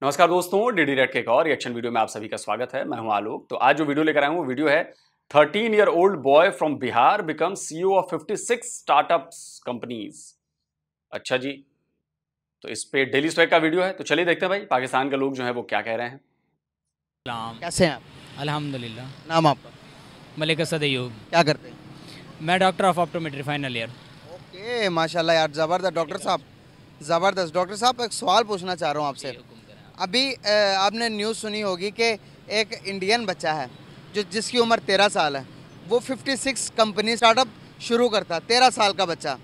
नमस्कार दोस्तों, DD red के एक और रिएक्शन वीडियो में आप सभी का स्वागत है। मैं हूं आलोक। तो आज जो वीडियो लेकर आया हूं वो वीडियो है 13 year old boy from Bihar become CEO of 56 startups companies. अच्छा जी, तो इस पे डेली स्ट्राइक का वीडियो है, तो चलिए देखते हैं भाई पाकिस्तान के लोग जो है वो क्या कह रहे हैं। कैसे हैं आप? अल्हम्दुलिल्लाह। नाम आपका? मलिक असद अय्यूब। क्या करते हैं? मैं doctor of optometry final year. Okay, माशाल्लाह यार, ज़बरदस्त डॉक्टर साहब, ज़बरदस्त डॉक्टर साहब। एक सवाल पूछना चाह रहा हूँ आपसे। अभी आपने न्यूज़ सुनी होगी कि एक इंडियन बच्चा है जिसकी उम्र 13 साल है, वो 56 कंपनी स्टार्टअप शुरू करता। 13 साल का बच्चा।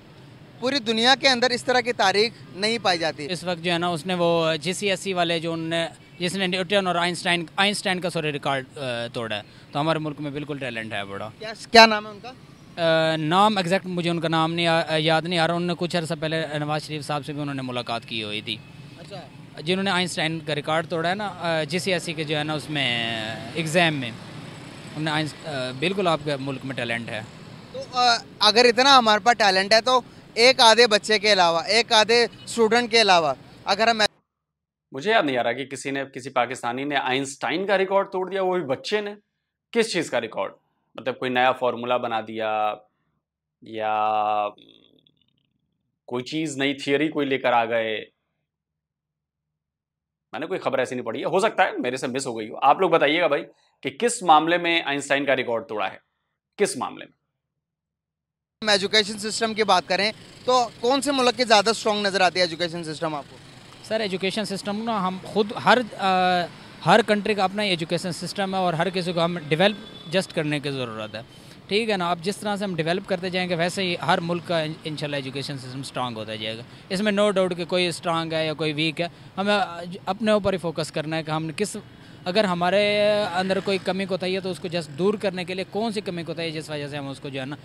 पूरी दुनिया के अंदर इस तरह की तारीख नहीं पाई जाती। इस वक्त जो है ना, उसने वो GCSE वाले जो जिसने न्यूटन और आइंस्टाइन का रिकॉर्ड तोड़ा है। तो हमारे मुल्क में बिल्कुल टैलेंट है बड़ा। क्या नाम है उनका? नाम एग्जैक्ट मुझे उनका नाम नहीं याद नहीं आ रहा। उन्होंने कुछ अर्सा पहले नवाज शरीफ साहब से भी उन्होंने मुलाकात की हुई थी। अच्छा, जिन्होंने आइंस्टाइन का रिकॉर्ड तोड़ा है ना, GCSE के जो है ना उसमें एग्ज़ाम में हमने बिल्कुल आपके मुल्क में टैलेंट है। तो अगर इतना हमारे पास टैलेंट है तो एक आधे बच्चे के अलावा, एक आधे स्टूडेंट के अलावा, अगर हम मुझे याद नहीं आ रहा कि किसी पाकिस्तानी ने आइंस्टाइन का रिकॉर्ड तोड़ दिया, वो भी बच्चे ने। किस चीज़ का रिकॉर्ड? मतलब कोई नया फॉर्मूला बना दिया या कोई चीज़, नई थियरी कोई लेकर आ गए? मैंने कोई खबर ऐसी नहीं पढ़ी है, हो सकता है मेरे से मिस हो गई हो। आप लोग बताइएगा भाई कि किस मामले में आइंस्टाइन का रिकॉर्ड तोड़ा है, किस मामले में। एजुकेशन सिस्टम की बात करें तो कौन से मुल्क के ज़्यादा स्ट्रॉन्ग नज़र आती है एजुकेशन सिस्टम आपको? सर एजुकेशन सिस्टम ना, हम खुद हर कंट्री का अपना एजुकेशन सिस्टम है और हर किसी को हम डेवलप जस्ट करने की ज़रूरत है। ठीक है ना। आप जिस तरह से हम डेवलप करते जाएंगे वैसे ही हर मुल्क का इंशाल्लाह एजुकेशन सिस्टम स्ट्रांग होता जाएगा। इसमें नो डाउट कि कोई स्ट्रांग है या कोई वीक है। हमें अपने ऊपर ही फोकस करना है कि हम अगर हमारे अंदर कोई कमी कोताही है तो उसको जस्ट दूर करने के लिए कौन सी कमी कोताही है जिस वजह से हम उसको जो है ना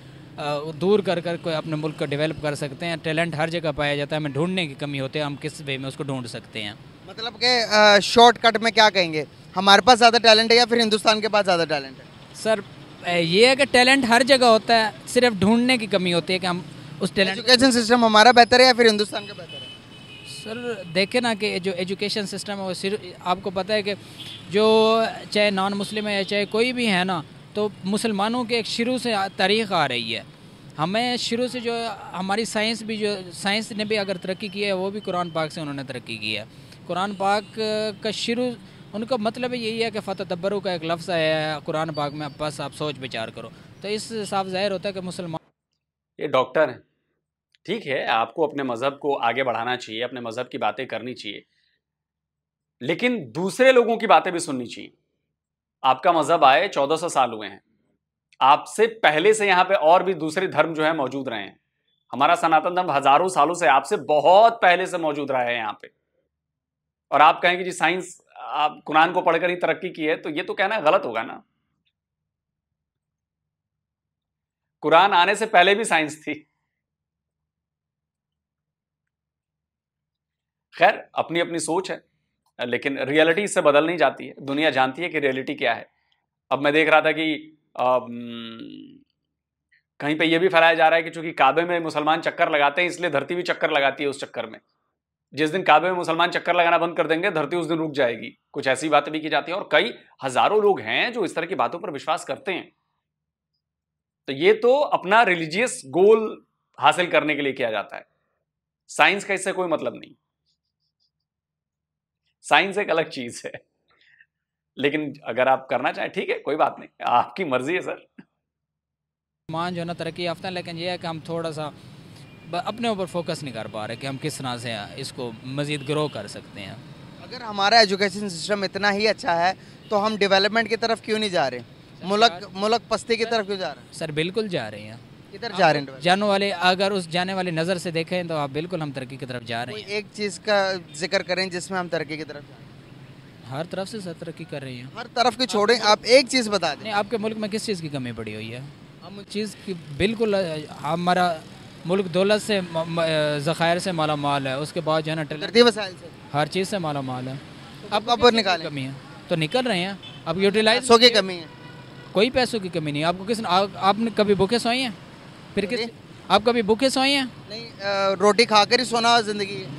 दूर कर कोई अपने मुल्क को डेवलप कर सकते हैं। टैलेंट हर जगह पाया जाता है, हमें ढूंढने की कमी होती है, हम किस वे में उसको ढूंढ सकते हैं। मतलब कि शॉर्टकट में क्या कहेंगे, हमारे पास ज़्यादा टैलेंट है या फिर हिंदुस्तान के पास ज़्यादा टैलेंट है? सर ये है कि टैलेंट हर जगह होता है, सिर्फ ढूंढने की कमी होती है कि हम उस टैलेंट। एजुकेशन सिस्टम हमारा बेहतर है या फिर हिंदुस्तान का बेहतर है? सर देखें ना कि जो एजुकेशन सिस्टम है वो सिर्फ आपको पता है कि जो चाहे नॉन मुस्लिम है या चाहे कोई भी है ना, तो मुसलमानों के एक शुरू से तारीख़ आ रही है। हमें शुरू से जो हमारी साइंस ने भी अगर तरक्की की है वो भी कुरान पाक से उन्होंने तरक्की की है। कुरान पाक का शुरू उनका मतलब यही है कि फ़तदब्बरू का एक लफ्ज़ है कुरान पाक में, बस आप सोच विचार करो। तो इस हिसाब ज़ाहिर होता है कि मुसलमान। ये डॉक्टर हैं, ठीक है, आपको अपने मज़हब को आगे बढ़ाना चाहिए, अपने मज़हब की बातें करनी चाहिए, लेकिन दूसरे लोगों की बातें भी सुननी चाहिए। आपका मज़हब आए 1400 साल हुए हैं, आपसे पहले से यहाँ पे और भी दूसरे धर्म जो है मौजूद रहे हैं। हमारा सनातन धर्म हजारों सालों से आपसे बहुत पहले से मौजूद रहा है यहाँ पे, और आप कहें कि जी साइंस आप कुरान को पढ़कर ही तरक्की की है, तो ये तो कहना गलत होगा ना। कुरान आने से पहले भी साइंस थी। खैर, अपनी अपनी सोच है, लेकिन रियलिटी इससे बदल नहीं जाती है। दुनिया जानती है कि रियलिटी क्या है। अब मैं देख रहा था कि कहीं पे ये भी फैलाया जा रहा है कि चूंकि काबे में मुसलमान चक्कर लगाते हैं इसलिए धरती भी चक्कर लगाती है उस चक्कर में। जिस दिन काबे में मुसलमान चक्कर लगाना बंद कर देंगे धरती उस दिन रुक जाएगी। कुछ ऐसी बातें भी की जाती हैं और कई हजारों लोग हैं जो इस तरह की बातों पर विश्वास करते हैं। तो ये तो अपना रिलीजियस गोल हासिल करने के लिए किया जाता है। साइंस का इससे कोई मतलब नहीं। साइंस एक अलग चीज है, लेकिन अगर आप करना चाहें ठीक है, कोई बात नहीं, आपकी मर्जी है सर। मान जो है ना तरक्की याफ्ता है, लेकिन यह है कि हम थोड़ा सा अपने ऊपर फोकस नहीं कर पा रहे कि हम किस तरह से इसको मज़ीद ग्रो कर सकते हैं। अगर हमारा एजुकेशन सिस्टम इतना ही अच्छा है तो हम डेवलपमेंट की तरफ क्यों नहीं जा रहे? मुल्क पस्ती की तरफ क्यों जा रहे हैं? सर बिल्कुल जा रहे हैं। किधर जा रहे हैं? जाने वाले अगर उस जाने वाली नज़र से देखें तो आप बिल्कुल हम तरक्की की तरफ जा रहे हैं। एक चीज़ का जिक्र करें जिसमें हम तरक्की की तरफ जा रहे हैं। हर तरफ से सर तरक्की कर रही है। हर तरफ की छोड़ें, आप एक चीज़ बता दें। आपके मुल्क में किस चीज़ की कमी पड़ी हुई है? हम चीज़ की बिल्कुल, हमारा मुल्क दौलत से ज़खायर से माला माल है, उसके बाद जो है ना वसाइल से हर चीज़ से माला माल है। अब निकालें, कमी है तो निकल रहे हैं। अब यूटिलाइज पैसों की कमी है। कोई पैसों की कमी नहीं। आपको आपने कभी भूखे सोए हैं? फिर किस आप कभी भूखे सोए हैं? नहीं, रोटी खाकर ही सोना ज़िंदगी है।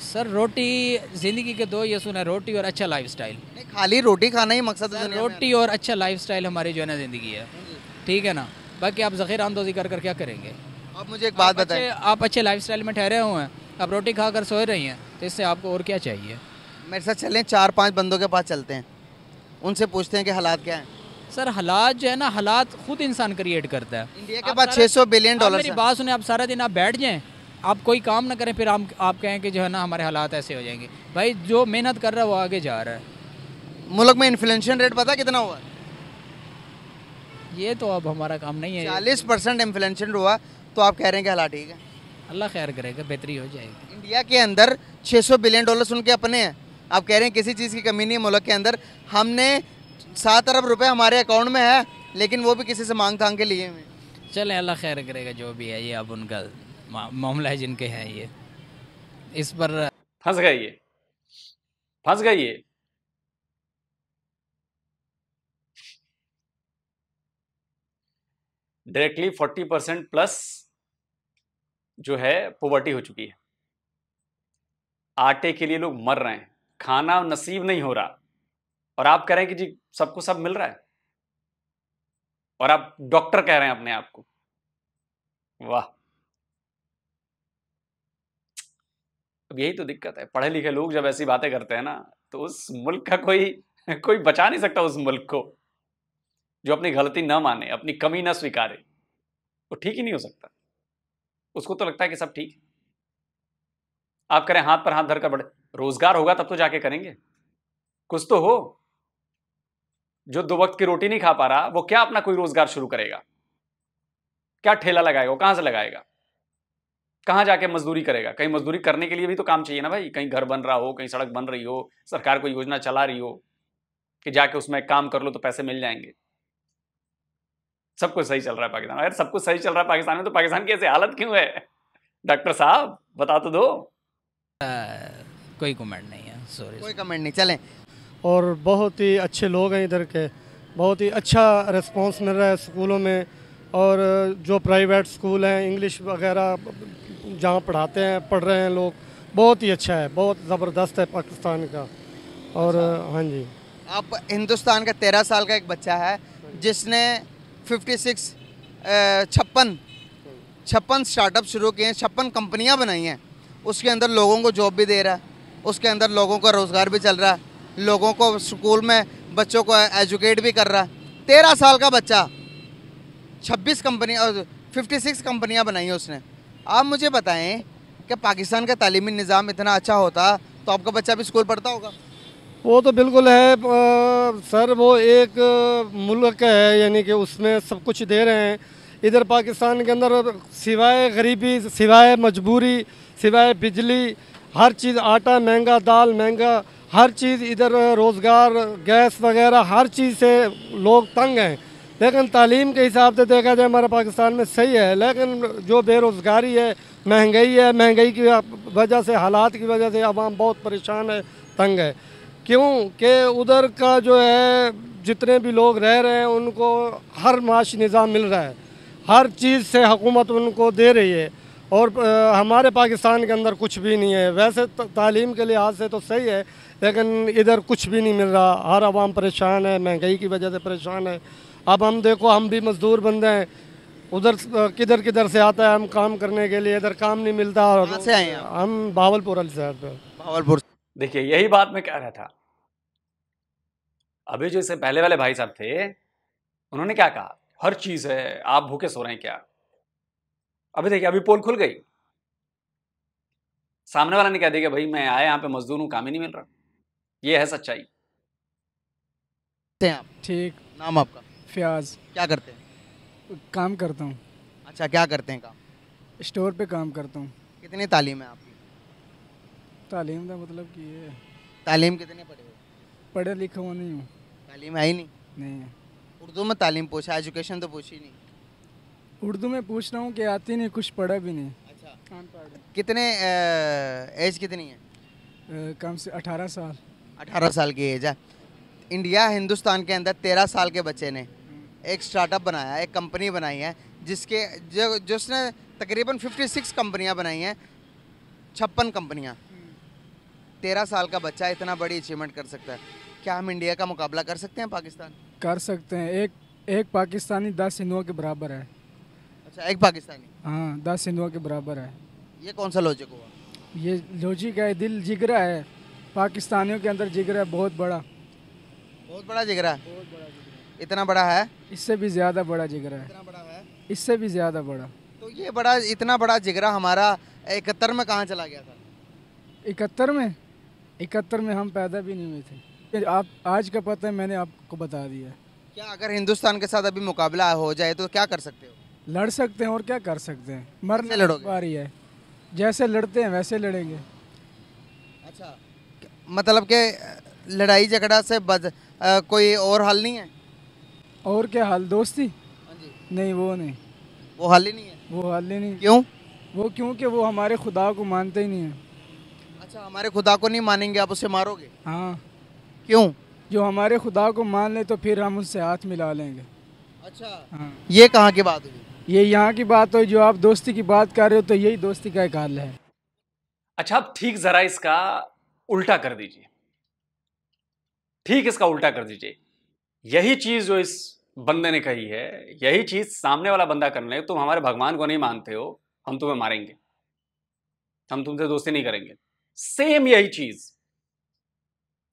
सर रोटी ज़िंदगी के दो ये सुना, रोटी और अच्छा लाइफस्टाइल। नहीं, खाली रोटी खाना ही मकसद है दुनिया में? रोटी और अच्छा लाइफस्टाइल हमारी जो है ना ज़िंदगी है, ठीक है ना। बाकी आप ज़ख़ीर आमदोज़ी कर कर क्या करेंगे? आप मुझे एक बात बताएं, आप अच्छे लाइफस्टाइल में ठहरे हुए हैं, आप रोटी खा कर सोए रही हैं, तो इससे आपको और क्या चाहिए? मेरे साथ चलें, 4-5 बंदों के पास चलते हैं, उनसे पूछते हैं कि हालात क्या हैं। सर हालात जो है ना, हालात खुद इंसान क्रिएट करता है। इंडिया के पास 600 बिलियन डॉलर मेरी बात सुने, आप सारा दिन आप बैठ जाएं, आप कोई काम ना करें, फिर आप कहें कि जो है ना हमारे हालात ऐसे हो जाएंगे। भाई जो मेहनत कर रहा है वो आगे जा रहा है। मुल्क में इन्फ्लेशन रेट पता कितना हुआ? ये तो अब हमारा काम नहीं है। 40% इन्फ्लेशन हुआ, तो आप कह रहे हैं कि हालात ठीक है? अल्लाह खैर करेगा, बेहतरी हो जाएगी। इंडिया के अंदर 600 बिलियन डॉलर उनके अपने हैं, आप कह रहे हैं किसी चीज़ की कमी नहीं है मुल्क के अंदर। हमने 7 अरब रुपए हमारे अकाउंट में है, लेकिन वो भी किसी से मांग थांग के लिए हुए। चलें, अल्लाह खैर करेगा, जो भी है ये अब उनका मामला है, जिनके हैं ये। इस पर फंस गए ये, फंस गए ये। डायरेक्टली 40% प्लस जो है पॉवर्टी हो चुकी है। आटे के लिए लोग मर रहे हैं, खाना नसीब नहीं हो रहा, और आप कह रहे हैं कि जी सबको सब मिल रहा है, और आप डॉक्टर कह रहे हैं अपने आप को। वाह, अब यही तो दिक्कत है, पढ़े लिखे लोग जब ऐसी बातें करते हैं ना, तो उस मुल्क का कोई बचा नहीं सकता। उस मुल्क को जो अपनी गलती ना माने, अपनी कमी ना स्वीकारे, वो ठीक ही नहीं हो सकता। उसको तो लगता है कि सब ठीक है। आप करें हाथ पर हाथ धरकर, बड़े रोजगार होगा तब तो जाके करेंगे, कुछ तो हो। जो 2 वक्त की रोटी नहीं खा पा रहा, वो क्या अपना कोई रोजगार शुरू करेगा? क्या ठेला लगाएगा? वो कहां से लगाएगा? कहां जाके मजदूरी करेगा? कहीं मजदूरी करने के लिए भी तो काम चाहिए ना भाई। कहीं घर बन रहा हो, कहीं सड़क बन रही हो, सरकार कोई योजना चला रही हो कि जाके उसमें काम कर लो तो पैसे मिल जाएंगे। सब कुछ सही चल रहा है पाकिस्तान। अगर सब कुछ सही चल रहा है पाकिस्तान में, तो पाकिस्तान की ऐसी हालत क्यों है? डॉक्टर साहब बता तो दो। कोई कमेंट नहीं है, सॉरी। कोई कमेंट नहीं, चलें। और बहुत ही अच्छे लोग हैं इधर के, बहुत ही अच्छा रिस्पांस मिल रहा है स्कूलों में। और जो प्राइवेट स्कूल हैं, इंग्लिश वगैरह जहाँ पढ़ाते हैं, पढ़ रहे हैं लोग, बहुत ही अच्छा है, बहुत ज़बरदस्त है पाकिस्तान का। और हाँ जी, अब हिंदुस्तान का 13 साल का एक बच्चा है जिसने 56 स्टार्टअप शुरू किए हैं, 56 कंपनियां बनाई हैं। उसके अंदर लोगों को जॉब भी दे रहा है, उसके अंदर लोगों का रोज़गार भी चल रहा है, लोगों को स्कूल में बच्चों को एजुकेट भी कर रहा है। 13 साल का बच्चा 56 कंपनियां बनाई हैं उसने। आप मुझे बताएं कि पाकिस्तान का तालीमी निज़ाम इतना अच्छा होता तो आपका बच्चा भी स्कूल पढ़ता होगा? वो तो बिल्कुल है सर, वो एक मुल्क है, यानी कि उसमें सब कुछ दे रहे हैं। इधर पाकिस्तान के अंदर सिवाय गरीबी, सिवाय मजबूरी, सिवाय बिजली, हर चीज़, आटा महंगा, दाल महंगा, हर चीज़ इधर, रोज़गार, गैस वगैरह, हर चीज़ से लोग तंग हैं। लेकिन तालीम के हिसाब से देखा जाए हमारे पाकिस्तान में सही है। लेकिन जो बेरोज़गारी है, महंगाई की वजह से, हालात की वजह से आवाम बहुत परेशान है, तंग है। क्यों कि उधर का जो है, जितने भी लोग रह रहे हैं उनको हर माशी निज़ाम मिल रहा है, हर चीज़ से हुकूमत उनको दे रही है। और हमारे पाकिस्तान के अंदर कुछ भी नहीं है। वैसे तालीम के लिहाज से तो सही है, लेकिन इधर कुछ भी नहीं मिल रहा, हर आवाम परेशान है, महंगाई की वजह से परेशान है। अब हम देखो, हम भी मज़दूर बंदे हैं, उधर किधर किधर से आता है हम काम करने के लिए, इधर काम नहीं मिलता। और कहाँ से आए हैं आप? हम भावलपुर वाली साइड पर। भावलपुर। देखिए, यही बात मैं कह रहा था। अभी जो इससे पहले वाले भाई साहब थे, उन्होंने क्या कहा? हर चीज है, आप भूखे सो रहे हैं क्या? अभी देखिए, अभी पोल खुल गई। सामने वाला ने कह दिया कि भाई मैं आया यहाँ पे मजदूर हूं, काम ही नहीं मिल रहा। ये है सच्चाई। हैं आप? ठीक। नाम आपका? फयाज। क्या करते हैं? काम करता हूँ, अच्छा, क्या करते हैं काम? स्टोर पे काम करता हूँ। कितनी तालीम है आपकी? तालीम का मतलब कि ये तालीम कितने पढ़े हो? पढ़ा लिखा हुआ नहीं हूँ। तालीम है ही नहीं? नहीं, उर्दू में तालीम पूछा, एजुकेशन तो पूछी नहीं। उर्दू में पूछ रहा हूँ कि आती नहीं, कुछ पढ़ा भी नहीं। अच्छा, अनपढ़ हूँ। कितने एज कितनी है? कम से 18 साल। 18 साल की एज है। इंडिया, हिंदुस्तान के अंदर 13 साल के बच्चे ने एक स्टार्टअप बनाया, एक कंपनी बनाई है, जिसने तकरीबन 56 कंपनियां बनाई हैं, 56 कंपनियां। 13 साल का बच्चा इतना बड़ी अचीवमेंट कर सकता है, क्या हम इंडिया का मुकाबला कर सकते हैं पाकिस्तान? कर सकते हैं। एक पाकिस्तानी 10 हिंदुओं के बराबर है। अच्छा, एक पाकिस्तानी? हाँ, 10 हिंदुओं के बराबर है। ये कौन सा लॉजिक हुआ? ये लॉजिक है, दिल जिगरा है पाकिस्तानियों के अंदर, जिगरा है बहुत बड़ा। बहुत बड़ा जिगरा है? इतना बड़ा है? इससे भी ज़्यादा बड़ा जिगरा है। इतना बड़ा है? इससे भी ज़्यादा बड़ा। तो ये बड़ा, इतना बड़ा जिगरा हमारा 71 में कहाँ चला गया था? 71 में हम पैदा भी नहीं हुए थे। आप आज का पता है, मैंने आपको बता दिया। क्या अगर हिंदुस्तान के साथ अभी मुकाबला हो जाए तो क्या कर सकते हो? लड़ सकते हैं और क्या कर सकते हैं, मरने कैसे लड़ोगे? बारी है, जैसे लड़ते हैं वैसे लड़ेंगे। अच्छा, मतलब कि लड़ाई झगड़ा से कोई और हल नहीं है? और क्या हाल, दोस्ती? हाँ जी। नहीं, वो नहीं, वो हल ही नहीं है? वो हाल ही नहीं। क्यों? वो क्योंकि वो हमारे खुदा को मानते ही नहीं है। अच्छा, हमारे खुदा को नहीं मानेंगे, आप उसे मारोगे? हाँ, क्यों? जो हमारे खुदा को मान ले तो फिर हम उससे हाथ मिला लेंगे। अच्छा, हाँ, ये कहाँ की बात हुई? ये यहाँ की बात हो, जो आप दोस्ती की बात कर रहे हो तो यही दोस्ती का एक हाल है। अच्छा, आप ठीक जरा इसका उल्टा कर दीजिए, ठीक इसका उल्टा कर दीजिए। यही चीज जो इस बंदे ने कही है, यही चीज सामने वाला बंदा कर ले, तुम हमारे भगवान को नहीं मानते हो, हम तुम्हें मारेंगे, हम तुमसे दोस्ती नहीं करेंगे। सेम यही चीज।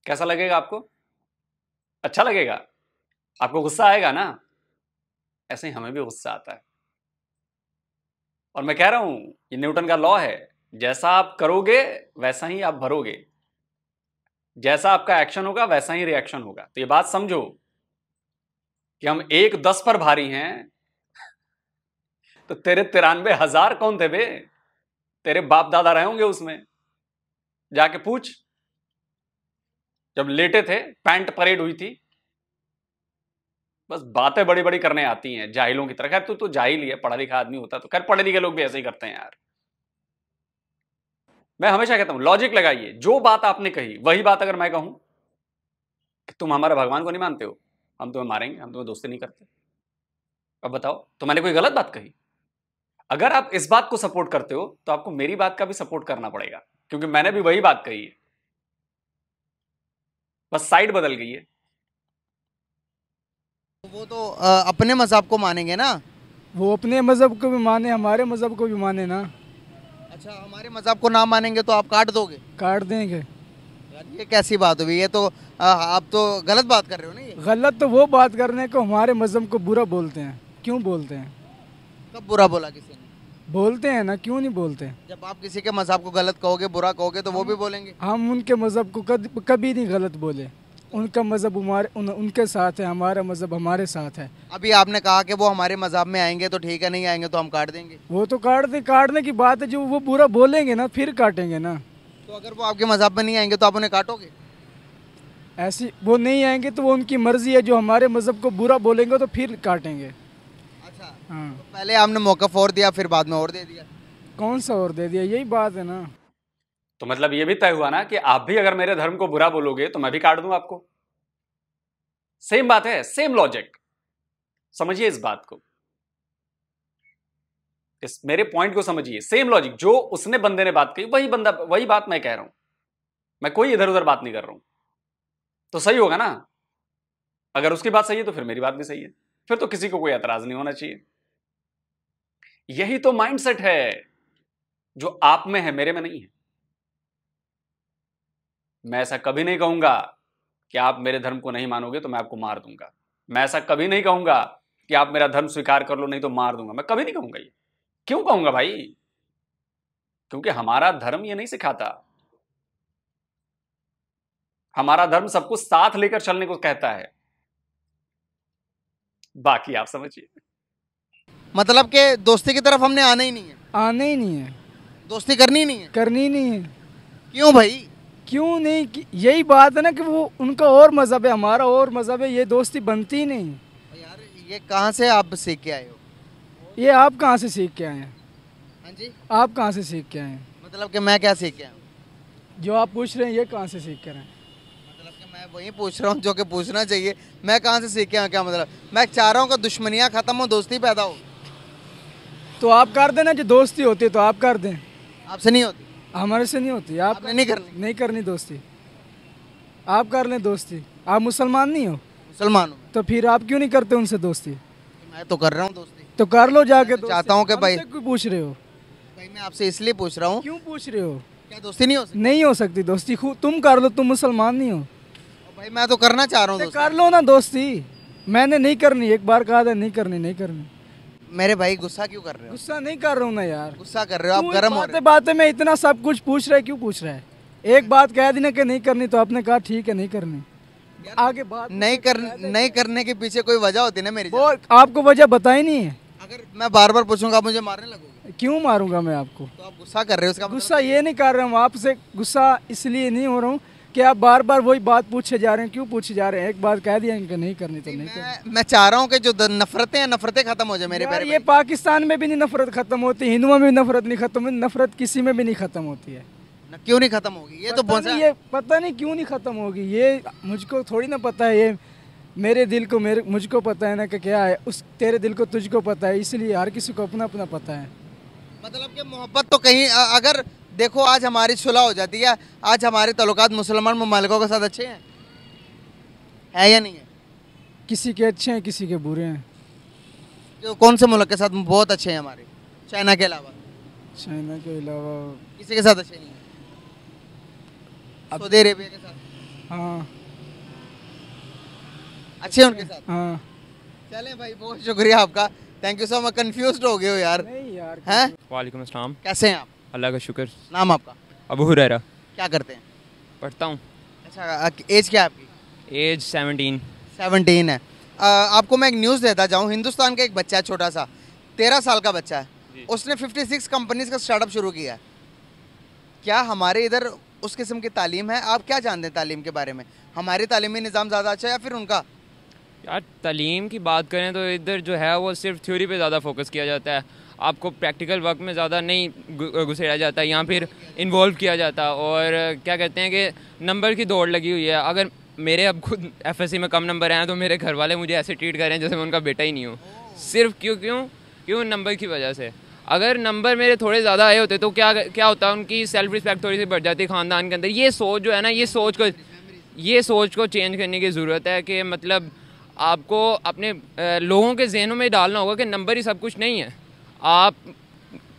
कैसा लगेगा आपको? अच्छा लगेगा? आपको गुस्सा आएगा ना? ऐसे ही हमें भी गुस्सा आता है। और मैं कह रहा हूं, ये न्यूटन का लॉ है, जैसा आप करोगे वैसा ही आप भरोगे, जैसा आपका एक्शन होगा वैसा ही रिएक्शन होगा। तो ये बात समझो कि हम 1-10 पर भारी हैं, तो तेरे 93,000 कौन थे बे? तेरे बाप दादा रहे होंगे उसमें, जाके पूछ। जब लेटे थे, पैंट परेड हुई थी, बस बातें बड़ी बड़ी करने आती हैं जाहिलों की तरह। खैर तू तो जाहिल ही है, पढ़ा लिखा आदमी होता तो खैर पढ़े लिखे लोग भी ऐसे ही करते हैं यार। मैं हमेशा कहता हूं लॉजिक लगाइए। जो बात आपने कही वही बात अगर मैं कहूं कि तुम हमारे भगवान को नहीं मानते हो, हम तुम्हें मारेंगे, हम तुम्हें दोस्ती नहीं करते, अब बताओ तो मैंने कोई गलत बात कही? अगर आप इस बात को सपोर्ट करते हो तो आपको मेरी बात का भी सपोर्ट करना पड़ेगा, क्योंकि मैंने भी वही बात कही है, बस साइड बदल गई है। वो तो अपने मज़हब को मानेंगे ना? वो अपने मज़हब को भी माने, हमारे मज़हब को भी माने ना। अच्छा, हमारे मज़हब को ना मानेंगे तो आप काट दोगे? काट देंगे। यार ये कैसी बात हुई? ये तो आप तो गलत बात कर रहे हो ना। ये गलत तो वो बात करने को हमारे मज़हब को बुरा बोलते हैं। क्यों बोलते हैं? कब बुरा बोला किसी ने? बोलते हैं ना, क्यों नहीं बोलते? जब आप किसी के मज़हब को गलत कहोगे, बुरा कहोगे तो वो भी बोलेंगे। हम उनके मज़हब को कभी नहीं गलत बोले। उनका मज़हब उनके साथ है, हमारा मज़हब हमारे साथ है। अभी आपने कहा कि वो हमारे मज़हब में आएंगे तो ठीक है, नहीं आएंगे तो हम काट देंगे। वो तो काटने की बात है, जो वो बुरा बोलेंगे ना फिर काटेंगे ना। तो अगर वो आपके मज़हब में नहीं आएंगे तो आप उन्हें काटोगे? ऐसी वो नहीं आएंगे तो वो उनकी मर्जी है, जो हमारे मज़हब को बुरा बोलेंगे तो फिर काटेंगे। अच्छा, हाँ, तो पहले आपने मौक़िफ़ और दिया, फिर बाद में और दे दिया। कौन सा और दे दिया? यही बात है ना। तो मतलब ये भी तय हुआ ना कि आप भी अगर मेरे धर्म को बुरा बोलोगे तो मैं भी काट दूं आपको। सेम बात है, सेम लॉजिक। समझिए इस बात को, इस मेरे पॉइंट को समझिए। सेम लॉजिक जो उसने बंदे ने बात कही, वही बात मैं कह रहा हूं। मैं कोई इधर उधर बात नहीं कर रहा हूं। तो सही होगा ना? अगर उसकी बात सही है तो फिर मेरी बात भी सही है, फिर तो किसी को कोई एतराज नहीं होना चाहिए। यही तो माइंडसेट है जो आप में है, मेरे में नहीं है। मैं ऐसा कभी नहीं कहूंगा कि आप मेरे धर्म को नहीं मानोगे तो मैं आपको मार दूंगा। मैं ऐसा कभी नहीं कहूंगा कि आप मेरा धर्म स्वीकार कर लो नहीं तो मार दूंगा। मैं कभी नहीं कहूंगा ये। क्यों कहूंगा भाई? क्योंकि हमारा धर्म ये नहीं सिखाता। हमारा धर्म सबको साथ लेकर चलने को कहता है। बाकी आप समझिए। मतलब कि दोस्ती की तरफ हमने आना ही नहीं है? आने ही नहीं है, दोस्ती करनी ही नहीं है? करनी नहीं है। क्यों भाई? क्यों नहीं? यही बात है ना कि वो उनका और मज़हब है, हमारा और मज़हब है, ये दोस्ती बनती ही नहीं। यार ये कहाँ से आप सीख के आए हो? ये आप कहाँ से सीख के आए हैं? हाँ जी, आप कहाँ से सीख के आए हैं? मतलब कि मैं क्या सीख के आया हूँ? जो आप पूछ रहे हैं ये कहाँ से सीख कर आए हैं? मतलब कि मैं वही पूछ रहा हूँ जो कि पूछना चाहिए। मैं कहाँ से सीख के आया? क्या मतलब? मैं चाह रहा हूँ कि दुश्मनियाँ ख़त्म हो, दोस्ती पैदा हो। तो आप कर देना, जो दोस्ती होती है तो आप कर दें। आपसे नहीं होती? हमारे से नहीं होती। आप आपने नहीं करनी? नहीं करनी दोस्ती। आप कर लें दोस्ती। आप मुसलमान नहीं हो मुसलमान हूँ तो फिर आप क्यों नहीं करते उनसे दोस्ती? मैं तो कर रहा हूँ दोस्ती। तो कर लो जाके दोस्ती। चाहता हूँ कि भाई- हमसे क्यों पूछ रहे हो? भाई मैं आपसे इसलिए पूछ रहा हूँ, क्यों पूछ रहे हो? क्या दोस्ती नहीं हो सकती? नहीं हो सकती दोस्ती। तुम कर लो, तुम मुसलमान नहीं हो। भाई मैं तो करना चाह रहा हूँ तो दोस्ती। कर लो ना दोस्ती। मैंने नहीं करनी, एक बार कहा था नहीं करनी, नहीं करनी। मेरे भाई गुस्सा क्यों कर रहे हो? गुस्सा नहीं कर रहा हूँ ना यार। गुस्सा कर रहे हो आप, तू गर्म हो रहे बातें बातें में इतना सब कुछ पूछ रहा है, क्यों पूछ रहा है? एक बात कह दी ना कि नहीं करनी, तो आपने कहा ठीक है नहीं करनी। आगे बात हो। नहीं करने के पीछे कोई वजह होती है ना मेरी वो आपको वजह बताई नहीं है। जान। अगर मैं बार बार पूछूंगा आप मुझे मारने लगोगे, क्यों मारूंगा मैं आपको? तो आप गुस्सा कर रहे हो उसका गुस्सा ये नहीं कर रहा हूँ आपसे, गुस्सा इसलिए नहीं हो रहा हूँ कि आप बार बार वही बात पूछे जा रहे हैं। क्यों पूछे जा रहे हैं? एक बात कह दिया कि नहीं करनी तो नहीं करनी। मैं चाह रहा हूँ कि जो नफरतें हैं नफरतें खत्म हो जाए मेरे यार प्यारे ये पाकिस्तान में भी नहीं नफरत खत्म होती, हिंदुओं में भी नफरत नहीं खत्म होती, नफरत किसी में भी नहीं खत्म होती है। भाई। क्यों नहीं खत्म होगी? ये तो बहुत ये पता नहीं क्यों नहीं खत्म होगी, ये मुझको थोड़ी ना पता है। ये मेरे दिल को मुझको पता है ना कि क्या है, उस तेरे दिल को तुझको पता है, इसलिए हर किसी को अपना अपना पता है। मतलब कि मोहब्बत तो कहीं अगर देखो आज हमारी सुलह हो जाती है, आज हमारे तल्लुकात मुसलमान ममालिकों के साथ अच्छे हैं, है या नहीं है? किसी के अच्छे हैं, किसी के बुरे हैं। तो कौन से मुल्क के साथ बहुत अच्छे हैं हमारे, चाइना के अलावा? चाइना के अलावा किसी के साथ अच्छे नहीं है? सऊदी अरेबिया के साथ हाँ अच्छे हैं उनके साथ? हाँ। चलें भाई, बहुत शुक्रिया आपका, thank you so much. Confuse हो गए हो यार, नहीं यार, हैं? वालेकुम अस्सलाम। कैसे हैं आप? अल्लाह का शुक्र। नाम आपका? अबू हुरैरा। क्या करते हैं? पढ़ता हूँ। अच्छा, एज क्या है आपकी? एज 17। 17 है। आपको मैं एक न्यूज़ देता जाऊँ, हिंदुस्तान का एक बच्चा है छोटा सा, 13 साल का बच्चा है, उसने 56 कंपनीज का स्टार्टअप शुरू किया है। क्या हमारे इधर उस किस्म की तालीम है? आप क्या जानते हैं तालीम के बारे में? हमारी तालीमी निज़ाम ज़्यादा अच्छा है या फिर उनका? यार तालीम की बात करें तो इधर जो है वो सिर्फ थ्योरी पे ज़्यादा फोकस किया जाता है, आपको प्रैक्टिकल वर्क में ज़्यादा नहीं घुसेड़ा जाता है, यहाँ फिर इन्वॉल्व किया जाता है। और क्या कहते हैं कि नंबर की दौड़ लगी हुई है। अगर मेरे अब खुद FSC में कम नंबर आए तो मेरे घर वाले मुझे ऐसे ट्रीट करें जैसे मैं उनका बेटा ही नहीं हूँ, सिर्फ क्यों नंबर की वजह से। अगर नंबर मेरे थोड़े ज़्यादा आए होते तो क्या होता है, उनकी सेल्फ रिस्पेक्ट थोड़ी सी बढ़ जाती ख़ानदान के अंदर। ये सोच जो है ना, ये सोच को चेंज करने की ज़रूरत है कि मतलब आपको अपने लोगों के जहनों में डालना होगा कि नंबर ही सब कुछ नहीं है। आप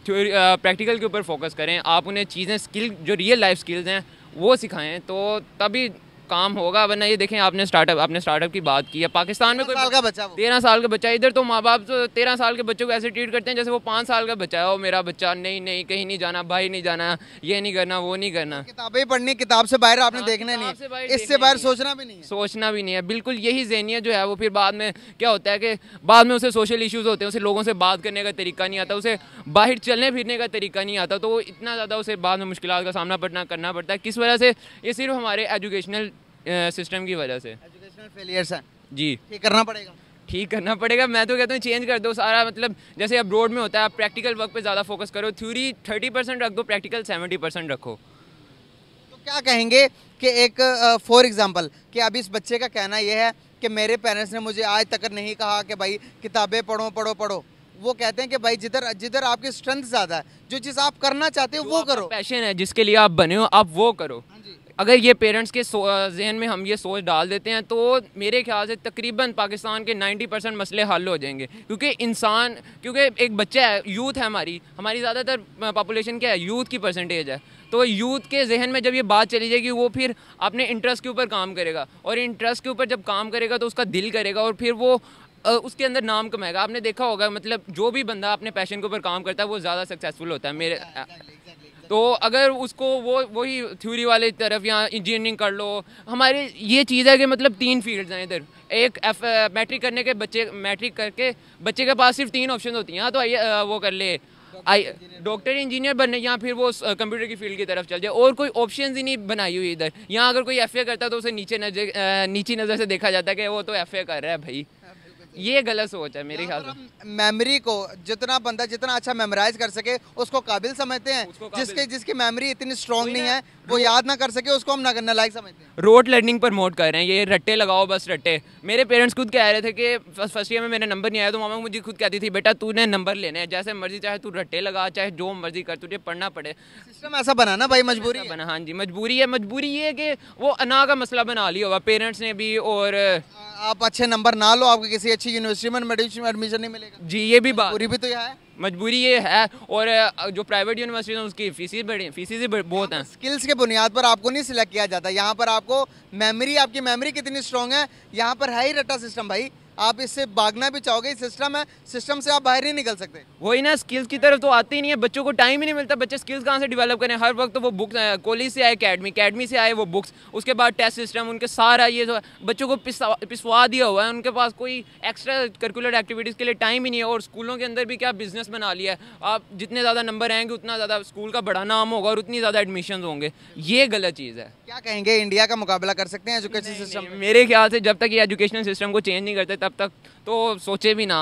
प्रैक्टिकल के ऊपर फोकस करें, आप उन्हें चीज़ें स्किल जो रियल लाइफ स्किल्स हैं वो सिखाएं, तो तभी काम होगा। वरना ये देखें, आपने स्टार्टअप की बात की है, पाकिस्तान में कोई 13 साल का बच्चा, वो 13 साल का बच्चा, इधर तो माँ बाप तो 13 साल के बच्चों को ऐसे ट्रीट करते हैं जैसे वो 5 साल का बच्चा है। वो मेरा बच्चा, नहीं कहीं नहीं जाना, भाई नहीं जाना, ये नहीं करना, वो नहीं करना। किताबें ही पढ़नी, किताब से बाहर आपने हाँ, देखना किताब से नहीं, बाहर इससे देखना बाहर ही सोचना भी नहीं है। सोचना भी नहीं है, बिल्कुल यही ज़हनियत जो है वो फिर बाद में क्या होता है कि बाद में उसे सोशल इश्यूज़ होते हैं, उसे लोगों से बात करने का तरीका नहीं आता, उसे बाहर चलने फिरने का तरीका नहीं आता, तो वो इतना ज़्यादा उसे बाद में मुश्किलात का सामना करना पड़ता है। किस वजह से? ये सिर्फ हमारे एजुकेशनल सिस्टम की वजह से। एजुकेशनल फेलियर्स हैं, जी, ठीक करना पड़ेगा। ठीक करना पड़ेगा। मैं तो कहता हूँ चेंज कर दो सारा, मतलब जैसे अब रोड में होता है, आप प्रैक्टिकल वर्क पे ज़्यादा फोकस करो, थ्योरी 30% रख दो, प्रैक्टिकल 70% रखो। तो क्या कहेंगे कि एक फॉर एग्जांपल कि अभी इस बच्चे का कहना यह है कि मेरे पेरेंट्स ने मुझे आज तक नहीं कहा कि भाई किताबें पढ़ो पढ़ो पढ़ो, वो कहते हैं कि भाई जिधर आपकी स्ट्रेंथ ज़्यादा है, जो चीज़ आप करना चाहते हो वो करो, पैशन है जिसके लिए आप बने हो आप वो करो। अगर ये पेरेंट्स के जहन में हम ये सोच डाल देते हैं तो मेरे ख्याल से तकरीबन पाकिस्तान के 90% मसले हल हो जाएंगे। क्योंकि एक बच्चा है, यूथ है, हमारी ज़्यादातर पॉपुलेशन क्या है, यूथ की परसेंटेज है। तो यूथ के जहन में जब ये बात चली जाएगी, वो फिर अपने इंटरेस्ट के ऊपर काम करेगा, और इंटरेस्ट के ऊपर जब काम करेगा तो उसका दिल करेगा, और फिर वो उसके अंदर नाम कमाएगा। आपने देखा होगा, मतलब जो भी बंदा अपने पैशन के ऊपर काम करता है वो ज़्यादा सक्सेसफुल होता है। तो अगर उसको वही थ्योरी वाले तरफ या इंजीनियरिंग कर लो, हमारे ये चीज़ है कि मतलब 3 फील्ड्स हैं इधर। एक मैट्रिक करके बच्चे के पास सिर्फ 3 ऑप्शन होती हैं, या तो वो कर ले डॉक्टर इंजीनियर बनने, या फिर वो कंप्यूटर की फील्ड की तरफ चल जाए, और कोई ऑप्शन ही नहीं बनाई हुई इधर। यहाँ अगर कोई FA करता है तो उसे नीची नज़र से देखा जाता है कि वो तो FA कर रहा है भाई। ये गलत सोच है मेरे ख्याल से। मेमोरी को जितना अच्छा मेमोराइज कर सके उसको काबिल समझते हैं, उसको काबिल। जिसकी मेमोरी इतनी स्ट्रांग नहीं है वो याद ना कर सके उसको हम नालायक समझते हैं। रोड लर्निंग प्रमोट कर रहे हैं, ये रट्टे लगाओ बस रट्टे। मेरे पेरेंट्स खुद कह रहे थे कि फर्स्ट ईयर में मेरे नंबर नहीं आया तो मामा मुझे खुद कहती थी बेटा तूने नंबर लेने हैं, जैसे मर्जी चाहे तू रट्टे लगा चाहे जो मर्जी कर, तुझे पढ़ना पड़े। सिस्टम ऐसा बना ना भाई, मजबूरी है। बना, हाँ जी मजबूरी है। मजबूरी ये है कि वो अना का मसला बना लिया हुआ पेरेंट्स ने भी, और आप अच्छे नंबर ना लो आपको किसी अच्छी यूनिवर्सिटी में एडमिशन नहीं मिलेगा। जी ये भी बात, पूरी भी तो यह है, मजबूरी ये है। और जो प्राइवेट यूनिवर्सिटी है उसकी फीसें ही बहुत हैं। स्किल्स के बुनियाद पर आपको नहीं सिलेक्ट किया जाता, यहाँ पर आपको आपकी मेमोरी कितनी स्ट्रांग है, यहाँ पर है ही रट्टा सिस्टम भाई। आप इससे भागना भी चाहोगे, सिस्टम है, सिस्टम से आप बाहर नहीं निकल सकते। वही ना, स्किल्स की तरफ तो आते ही नहीं है, बच्चों को टाइम ही नहीं मिलता। बच्चे स्किल्स कहाँ से डेवलप करें? हर वक्त तो वो बुक्स, कॉलेज से आए अकेडमी से आए वो बुक्स, उसके बाद टेस्ट सिस्टम, उनके सारा ये तो बच्चों को पिसवा दिया हुआ है। उनके पास कोई एक्स्ट्रा करिकुलर एक्टिविटीज़ के लिए टाइम ही नहीं है। और स्कूलों के अंदर भी क्या बिजनेस बना लिया है, आप जितने ज़्यादा नंबर आएंगे उतना ज़्यादा स्कूल का बड़ा नाम होगा और उतनी ज़्यादा एडमिशन होंगे। ये गलत चीज़ है। क्या कहेंगे, इंडिया का मुकाबला कर सकते हैं एजुकेशन सिस्टम? मेरे ख्याल से जब तक ये एजुकेशन सिस्टम को चेंज नहीं करते तब तक तो सोचे भी ना,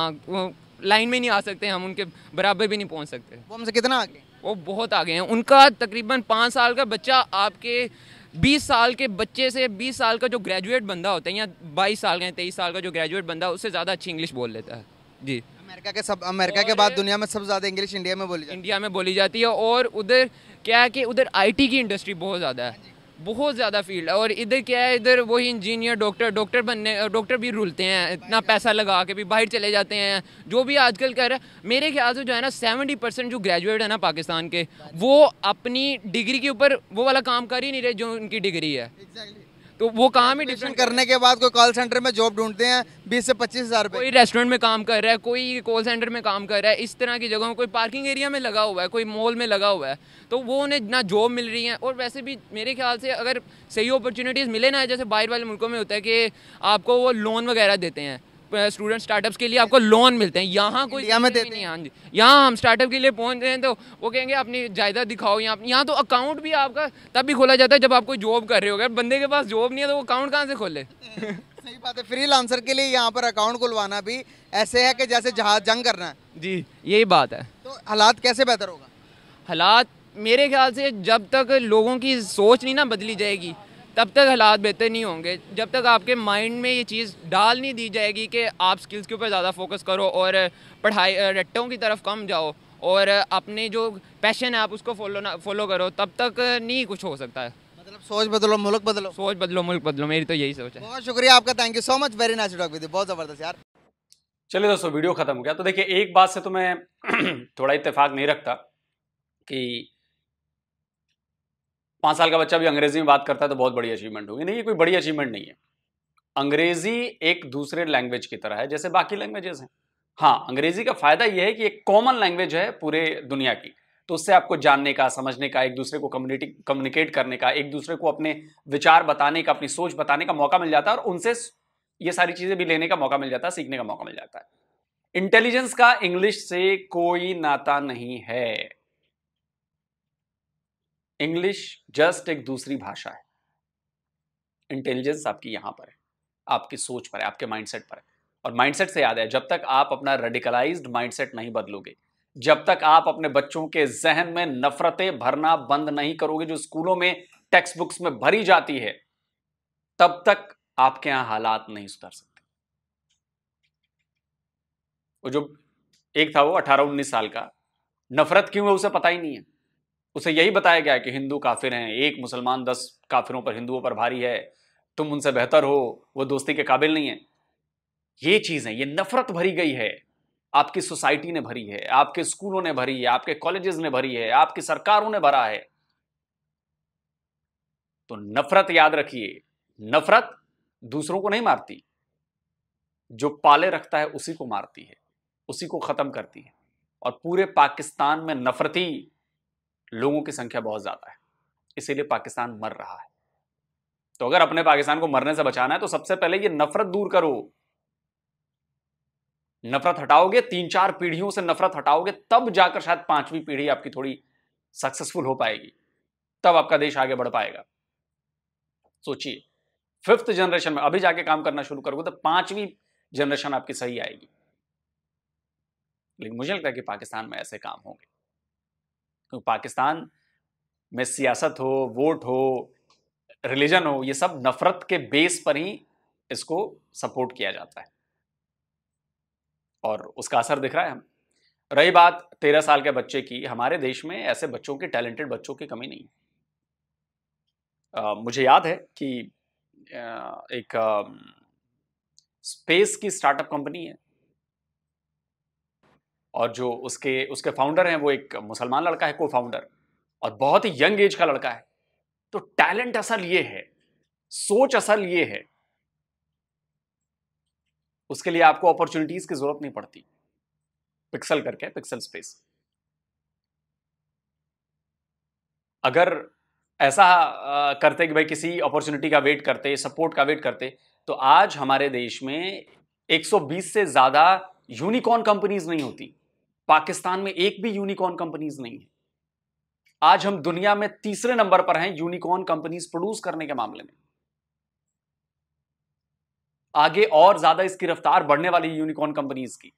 लाइन में नहीं आ सकते, हम उनके बराबर भी नहीं पहुंच सकते। वो हमसे कितना आगे? वो बहुत आगे हैं। उनका तकरीबन 5 साल का बच्चा आपके 20 साल के बच्चे से, 20 साल का जो ग्रेजुएट बंदा होता है या 22 साल का 23 साल का जो ग्रेजुएट बंदा है उससे ज़्यादा अच्छी इंग्लिश बोल लेता है। जी, अमेरिका के बाद दुनिया में सबसे ज़्यादा इंग्लिश इंडिया में बोली जाती है। और उधर क्या है कि उधर आईटी की इंडस्ट्री बहुत ज़्यादा है, बहुत ज़्यादा फील्ड है। और इधर क्या है, इधर वही इंजीनियर डॉक्टर भी रुलते हैं, इतना पैसा लगा के भी बाहर चले जाते हैं। जो भी आजकल कर रहा है, मेरे ख्याल से जो है ना 70% जो ग्रेजुएट है ना पाकिस्तान के, वो अपनी डिग्री के ऊपर वो वाला काम कर ही नहीं रहे जो उनकी डिग्री है। तो वो काम ही डिफरेंट करने के बाद कोई कॉल सेंटर में जॉब ढूंढते हैं 20 से 25 हज़ार रुपये, कोई रेस्टोरेंट में काम कर रहा है, कोई कॉल सेंटर में काम कर रहा है, इस तरह की जगहों, कोई पार्किंग एरिया में लगा हुआ है, कोई मॉल में लगा हुआ है। तो वो उन्हें ना जॉब मिल रही है। और वैसे भी मेरे ख्याल से अगर सही अपॉर्चुनिटीज़ मिले ना, जैसे बाहर वाले मुल्कों में होता है कि आपको वो लोन वगैरह देते हैं, स्टूडेंट स्टार्टअप्स के लिए आपको लोन मिलते हैं। यहाँ कोई इंडिया में देते नहीं। हाँ जी, यहाँ हम स्टार्टअप के लिए पहुँच रहे हैं तो वो कहेंगे अपनी जायदाद दिखाओ। यहाँ तो अकाउंट भी आपका तब भी खोला जाता है जब आप कोई जॉब कर रहे हो। अगर बंदे के पास जॉब नहीं है तो वो अकाउंट कहाँ से खोले? सही बात है। फ्रीलांसर के लिए यहाँ पर अकाउंट खुलवाना भी ऐसे है कि जैसे जहाज जंग करना है। जी, यही बात है। तो हालात कैसे बेहतर होगा? हालात मेरे ख्याल से जब तक लोगों की सोच नहीं ना बदली जाएगी तब तक हालात बेहतर नहीं होंगे। जब तक आपके माइंड में ये चीज़ डाल नहीं दी जाएगी कि आप स्किल्स के ऊपर ज़्यादा फोकस करो और पढ़ाई रट्टों की तरफ कम जाओ और अपने जो पैशन है आप उसको फॉलो करो, तब तक नहीं कुछ हो सकता है। मतलब सोच बदलो मुल्क बदलो। सोच बदलो मुल्क बदलो, मेरी तो यही सोच है। बहुत शुक्रिया आपका, thank you so much, very nice talk with you, बहुत ज़बरदस्त यार। चलिए दोस्तों, वीडियो खत्म हो गया। तो देखिए, एक बात से तो मैं थोड़ा इत्तेफाक नहीं रखता कि 5 साल का बच्चा भी अंग्रेजी में बात करता है तो बहुत बड़ी अचीवमेंट होगी। नहीं, ये कोई बड़ी अचीवमेंट नहीं है। अंग्रेजी एक दूसरे लैंग्वेज की तरह है जैसे बाकी लैंग्वेजेस हैं। हाँ, अंग्रेजी का फायदा यह है कि एक कॉमन लैंग्वेज है पूरे दुनिया की, तो उससे आपको जानने का, समझने का, एक दूसरे को कम्युनिकेट करने का, एक दूसरे को अपने विचार बताने का, अपनी सोच बताने का मौका मिल जाता है और उनसे ये सारी चीजें भी लेने का मौका मिल जाता है, सीखने का मौका मिल जाता है। इंटेलिजेंस का इंग्लिश से कोई नाता नहीं है। इंग्लिश जस्ट एक दूसरी भाषा है। इंटेलिजेंस आपकी यहां पर है, आपकी सोच पर है, आपके माइंडसेट पर है। और माइंडसेट से याद है, जब तक आप अपना रेडिकलाइज्ड माइंडसेट नहीं बदलोगे, जब तक आप अपने बच्चों के जहन में नफरतें भरना बंद नहीं करोगे जो स्कूलों में टेक्स्ट बुक्स में भरी जाती है, तब तक आपके यहां हालात नहीं सुधर सकते। वो जो एक था वो 18-19 साल का, नफरत क्यों है उसे पता ही नहीं है। उसे यही बताया गया कि हिंदू काफिर हैं, एक मुसलमान 10 काफिरों पर, हिंदुओं पर भारी है, तुम उनसे बेहतर हो, वो दोस्ती के काबिल नहीं है। ये चीजें, ये नफरत भरी गई है, आपकी सोसाइटी ने भरी है, आपके स्कूलों ने भरी है, आपके कॉलेजेस ने भरी है, आपकी सरकारों ने भरा है। तो नफरत याद रखिए, नफरत दूसरों को नहीं मारती, जो पाले रखता है उसी को मारती है, उसी को खत्म करती है। और पूरे पाकिस्तान में नफरती लोगों की संख्या बहुत ज्यादा है, इसीलिए पाकिस्तान मर रहा है। तो अगर अपने पाकिस्तान को मरने से बचाना है तो सबसे पहले ये नफरत दूर करो। नफरत हटाओगे, 3-4 पीढ़ियों से नफरत हटाओगे, तब जाकर शायद 5वीं पीढ़ी आपकी थोड़ी सक्सेसफुल हो पाएगी, तब आपका देश आगे बढ़ पाएगा। सोचिए, 5th जनरेशन में अभी जाके काम करना शुरू करोगे तो 5वीं जनरेशन आपकी सही आएगी। लेकिन मुझे लगता है कि पाकिस्तान में ऐसे काम होंगे, क्योंकि पाकिस्तान में सियासत हो, वोट हो, रिलीजन हो, ये सब नफरत के बेस पर ही इसको सपोर्ट किया जाता है और उसका असर दिख रहा है हमें। रही बात 13 साल के बच्चे की, हमारे देश में ऐसे बच्चों की, टैलेंटेड बच्चों की कमी नहीं है। मुझे याद है कि एक स्पेस की स्टार्टअप कंपनी है और जो उसके फाउंडर हैं वो एक मुसलमान लड़का है, को फाउंडर, और बहुत ही यंग एज का लड़का है। तो टैलेंट असल ये है, सोच असल ये है, उसके लिए आपको अपॉर्चुनिटीज की जरूरत नहीं पड़ती। पिक्सल करके, पिक्सल स्पेस, अगर ऐसा करते कि भाई किसी अपॉर्चुनिटी का वेट करते, सपोर्ट का वेट करते, तो आज हमारे देश में 120 से ज्यादा यूनिकॉर्न कंपनीज नहीं होती। पाकिस्तान में एक भी यूनिकॉर्न कंपनीज नहीं है। आज हम दुनिया में तीसरे नंबर पर हैं यूनिकॉर्न कंपनीज प्रोड्यूस करने के मामले में। आगे और ज्यादा इसकी रफ्तार बढ़ने वाली यूनिकॉर्न कंपनीज की,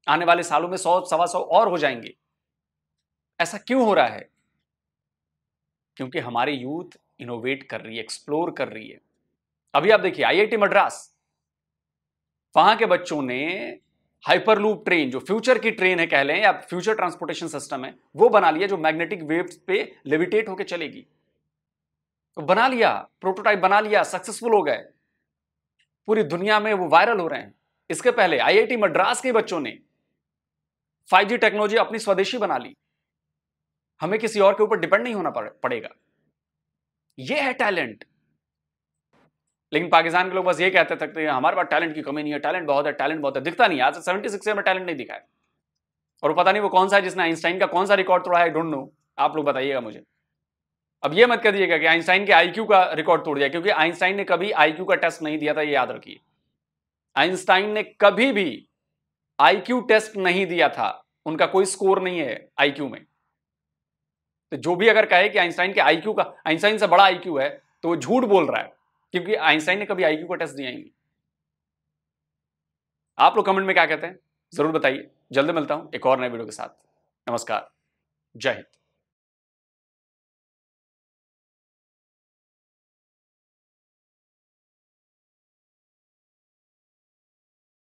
आने वाले सालों में 100, 125 और हो जाएंगे। ऐसा क्यों हो रहा है? क्योंकि हमारी यूथ इनोवेट कर रही है, एक्सप्लोर कर रही है। अभी आप देखिए आईआईटी मद्रास, वहां के बच्चों ने हाइपरलूप ट्रेन, जो फ्यूचर की ट्रेन है कह लें या फ्यूचर ट्रांसपोर्टेशन सिस्टम है, वो बना लिया, जो मैग्नेटिक वेव्स पे लेविटेट होकर चलेगी। तो बना लिया, प्रोटोटाइप बना लिया, सक्सेसफुल हो गए, पूरी दुनिया में वो वायरल हो रहे हैं। इसके पहले आईआईटी मद्रास के बच्चों ने 5G टेक्नोलॉजी अपनी स्वदेशी बना ली। हमें किसी और के ऊपर डिपेंड नहीं होना पड़ेगा। यह है टैलेंट। लेकिन पाकिस्तान के लोग बस ये कहते थकते हैं हमारे पास टैलेंट की कमी नहीं है, टैलेंट बहुत है, टैलेंट बहुत है। दिखता नहीं। आज 76 ईयर में टैलेंट नहीं दिखा है। और पता नहीं वो कौन सा है जिसने आइंस्टाइन का कौन सा रिकॉर्ड तोड़ा है, आई डोंट नो। आप लोग बताइएगा मुझे। अब ये मत कह दीजिएगा कि आइंस्टाइन के आईक्यू का रिकॉर्ड तोड़ दिया, क्योंकि आइंस्टाइन ने कभी आईक्यू का टेस्ट नहीं दिया था, ये याद रखिए। आइंस्टाइन ने कभी भी आईक्यू टेस्ट नहीं दिया था, उनका कोई स्कोर नहीं है आईक्यू में। तो जो भी अगर कहे कि आइंस्टाइन के आईक्यू का, आइंस्टाइन से बड़ा आईक्यू है, तो वो झूठ बोल रहा है, क्योंकि आइंस्टाइन ने कभी आईक्यू का टेस्ट दिया ही नहीं। आप लोग कमेंट में क्या कहते हैं जरूर बताइए। जल्दी मिलता हूं एक और नए वीडियो के साथ। नमस्कार, जय हिंद।